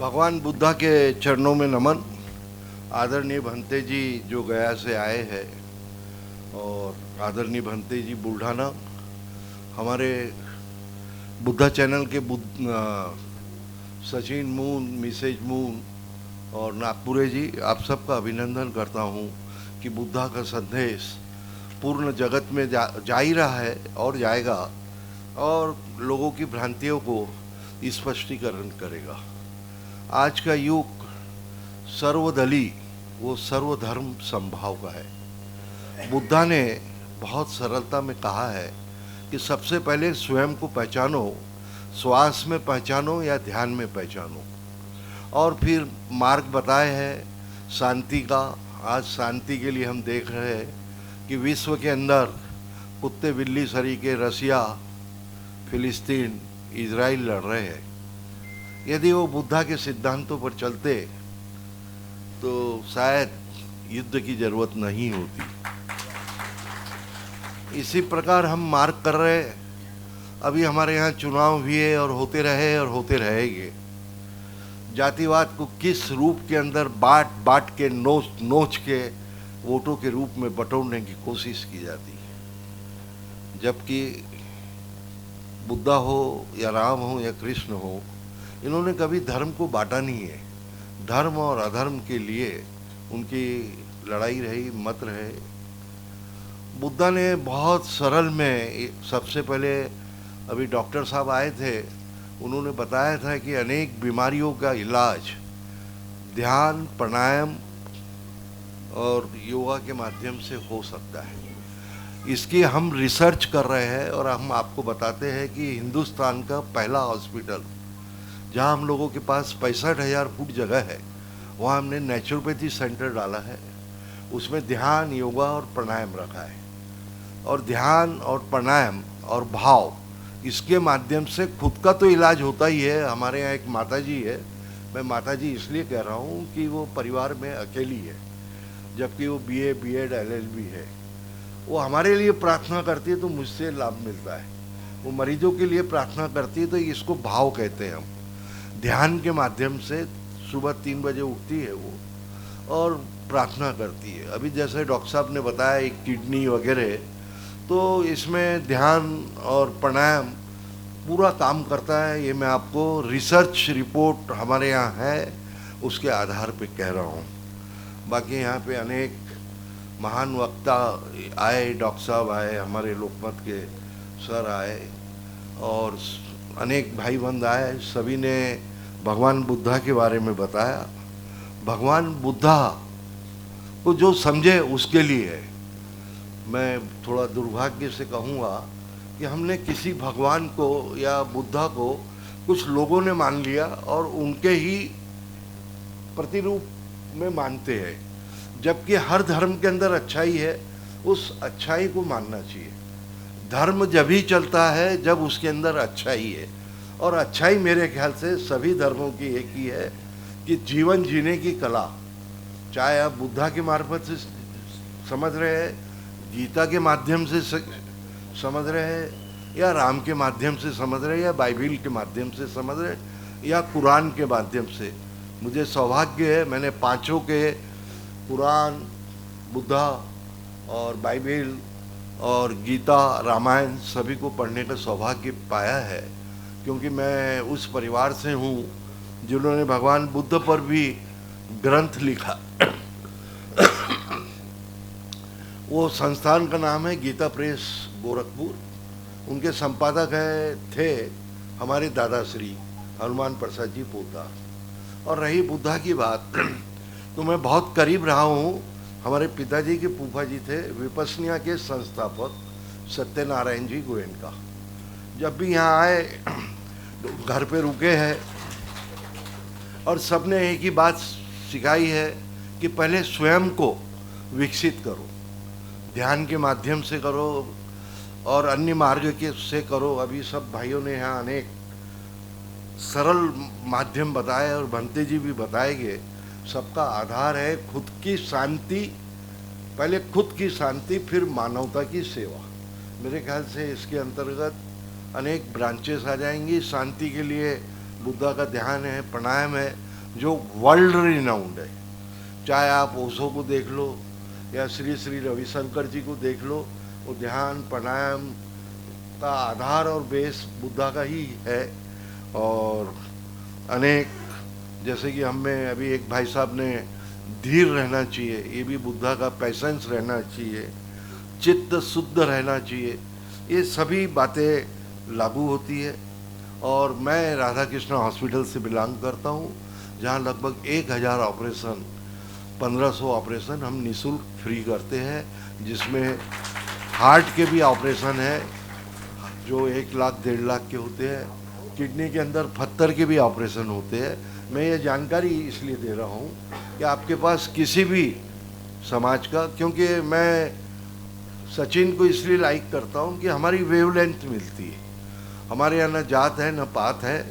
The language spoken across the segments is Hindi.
भगवान बुद्धा के चरणों में नमन। आदरणीय भंते जी जो गया से आए हैं और आदरणीय भंते जी बुल्ढाना, हमारे बुद्धा चैनल के सचिन मून, मिसेज मून और नागपुरे जी, आप सबका अभिनंदन करता हूँ कि बुद्धा का संदेश पूर्ण जगत में जा ही रहा है और जाएगा और लोगों की भ्रांतियों को स्पष्टीकरण करेगा। आज का युग सर्वदलीय, वो सर्वधर्म संभाव का है। बुद्धा ने बहुत सरलता में कहा है कि सबसे पहले स्वयं को पहचानो, श्वास में पहचानो या ध्यान में पहचानो, और फिर मार्ग बताए हैं शांति का। आज शांति के लिए हम देख रहे हैं कि विश्व के अंदर कुत्ते बिल्ली सरीके रसिया, फिलिस्तीन, इजराइल लड़ रहे हैं। यदि वो बुद्धा के सिद्धांतों पर चलते तो शायद युद्ध की जरूरत नहीं होती। इसी प्रकार हम मार्ग कर रहे हैं। अभी हमारे यहाँ चुनाव भी है और होते रहे और होते रहेंगे। जातिवाद को किस रूप के अंदर बांट बांट के नोच के वोटों के रूप में बटोरने की कोशिश की जाती है, जबकि बुद्धा हो या राम हो या कृष्ण हो, इन्होंने कभी धर्म को बांटा नहीं है। धर्म और अधर्म के लिए उनकी लड़ाई रही, मत रहे। बुद्धा ने बहुत सरल में, सबसे पहले अभी डॉक्टर साहब आए थे, उन्होंने बताया था कि अनेक बीमारियों का इलाज ध्यान, प्राणायाम और योगा के माध्यम से हो सकता है। इसकी हम रिसर्च कर रहे हैं और हम आपको बताते हैं कि हिंदुस्तान का पहला हॉस्पिटल, जहां हम लोगों के पास 65,000 फुट जगह है, वहां हमने नेचुरोपैथी सेंटर डाला है। उसमें ध्यान, योगा और प्राणायाम रखा है। और ध्यान और प्राणायाम और भाव, इसके माध्यम से खुद का तो इलाज होता ही है। हमारे यहाँ एक माता जी है, मैं माता जी इसलिए कह रहा हूँ कि वो परिवार में अकेली है, जबकि वो BA, B.Ed, LLB है। वो हमारे लिए प्रार्थना करती है तो मुझसे लाभ मिलता है। वो मरीजों के लिए प्रार्थना करती है, तो इसको भाव कहते हैं हम। ध्यान के माध्यम से सुबह 3 बजे उठती है वो और प्रार्थना करती है। अभी जैसे डॉक्टर साहब ने बताया एक किडनी वगैरह, तो इसमें ध्यान और प्राणायाम पूरा काम करता है। ये मैं आपको रिसर्च रिपोर्ट हमारे यहाँ है, उसके आधार पे कह रहा हूँ। बाकी यहाँ पे अनेक महान वक्ता आए, डॉक्टर साहब आए, हमारे लोकमत के सर आए और अनेक भाई बंद आए। सभी ने भगवान बुद्धा के बारे में बताया। भगवान बुद्धा को जो समझे उसके लिए है। मैं थोड़ा दुर्भाग्य से कहूँगा कि हमने किसी भगवान को या बुद्धा को कुछ लोगों ने मान लिया और उनके ही प्रतिरूप में मानते हैं, जबकि हर धर्म के अंदर अच्छाई है। उस अच्छाई को मानना चाहिए। धर्म जब ही चलता है जब उसके अंदर अच्छाई है, और अच्छाई मेरे ख्याल से सभी धर्मों की एक ही है कि जीवन जीने की कला, चाहे आप बुद्धा के मार्फत से समझ रहे हैं, गीता के माध्यम से समझ रहे हैं, या राम के माध्यम से समझ रहे हैं, या बाइबिल के माध्यम से समझ रहे हैं, या कुरान के माध्यम से। मुझे सौभाग्य है, मैंने पांचों के, कुरान, बुद्धा और बाइबिल और गीता, रामायण सभी को पढ़ने का सौभाग्य पाया है, क्योंकि मैं उस परिवार से हूँ जिन्होंने भगवान बुद्ध पर भी ग्रंथ लिखा। वो संस्थान का नाम है गीता प्रेस गोरखपुर। उनके संपादक थे हमारे दादाश्री हनुमान प्रसाद जी पोता। और रही बुद्धा की बात, तो मैं बहुत करीब रहा हूँ। हमारे पिताजी के फूफा जी थे विपस्निया के संस्थापक सत्यनारायण जी गोयनका। जब भी यहाँ आए घर पे रुके हैं और सबने एक ही बात सिखाई है कि पहले स्वयं को विकसित करो, ध्यान के माध्यम से करो और अन्य मार्ग के से करो। अभी सब भाइयों ने यहाँ अनेक सरल माध्यम बताए और भंते जी भी बताएंगे। सबका आधार है खुद की शांति, पहले खुद की शांति, फिर मानवता की सेवा। मेरे ख्याल से इसके अंतर्गत अनेक ब्रांचेस आ जाएंगी। शांति के लिए बुद्धा का ध्यान है, प्राणायाम है, जो वर्ल्ड रिनाउंड है। चाहे आप ओशो को देख लो या श्री श्री रविशंकर जी को देख लो, वो ध्यान प्राणायाम का आधार और बेस बुद्धा का ही है। और अनेक, जैसे कि हमें अभी एक भाई साहब ने धीर रहना चाहिए, ये भी बुद्धा का पैसेंस रहना चाहिए, चित्त शुद्ध रहना चाहिए, ये सभी बातें लागू होती है। और मैं राधा कृष्ण हॉस्पिटल से बिलोंग करता हूँ, जहाँ लगभग 1000 ऑपरेशन, 1500 ऑपरेशन हम निःशुल्क फ्री करते हैं, जिसमें हार्ट के भी ऑपरेशन है जो 1 लाख 1.5 लाख के होते हैं, किडनी के अंदर पत्थर के भी ऑपरेशन होते हैं। मैं ये जानकारी इसलिए दे रहा हूँ कि आपके पास किसी भी समाज का, क्योंकि मैं सचिन को इसलिए लाइक करता हूँ कि हमारी वेवलेंथ मिलती है, हमारे यहाँ न जात है न पात है,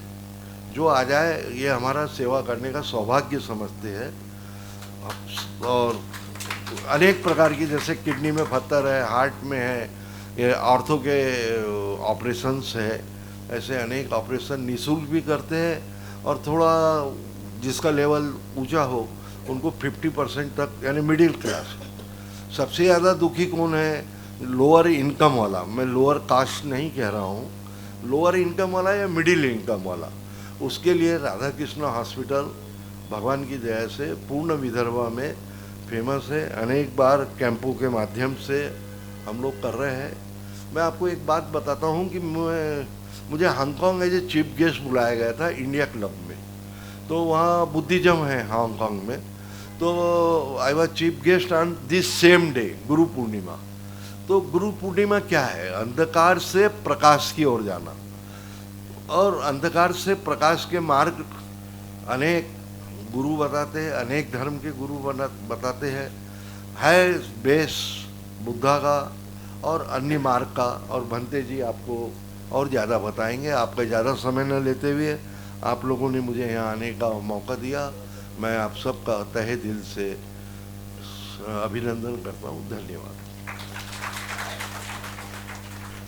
जो आ जाए ये हमारा सेवा करने का सौभाग्य समझते हैं। और अनेक प्रकार की, जैसे किडनी में पत्थर है, हार्ट में है, ये ऑर्थो के ऑपरेशंस है, ऐसे अनेक ऑपरेशन निःशुल्क भी करते हैं। और थोड़ा जिसका लेवल ऊंचा हो उनको 50% तक, यानी मिडिल क्लास। सबसे ज़्यादा दुखी कौन है? लोअर इनकम वाला। मैं लोअर कास्ट नहीं कह रहा हूँ, लोअर इनकम वाला या मिडिल इनकम वाला, उसके लिए राधा कृष्ण हॉस्पिटल भगवान की दया से पूर्ण विदर्भा में फेमस है। अनेक बार कैंपों के माध्यम से हम लोग कर रहे हैं। मैं आपको एक बात बताता हूँ कि मुझे Hong Kong as a chief guest बुलाया गया था इंडिया क्लब में, तो वहाँ बुद्धिज्म है हांगकांग में, तो I was chief guest on this same day, Guru Purnima. तो गुरु पूर्णिमा क्या है? अंधकार से प्रकाश की ओर जाना, और अंधकार से प्रकाश के मार्ग अनेक गुरु बताते हैं, अनेक धर्म के गुरु बताते हैं, है बेस बुद्धा का और अन्य मार्ग का। और भंते जी आपको और ज़्यादा बताएंगे। आपका ज़्यादा समय न लेते हुए आप लोगों ने मुझे यहाँ आने का मौका दिया, मैं आप सबका तहे दिल से अभिनंदन करता हूँ। धन्यवाद।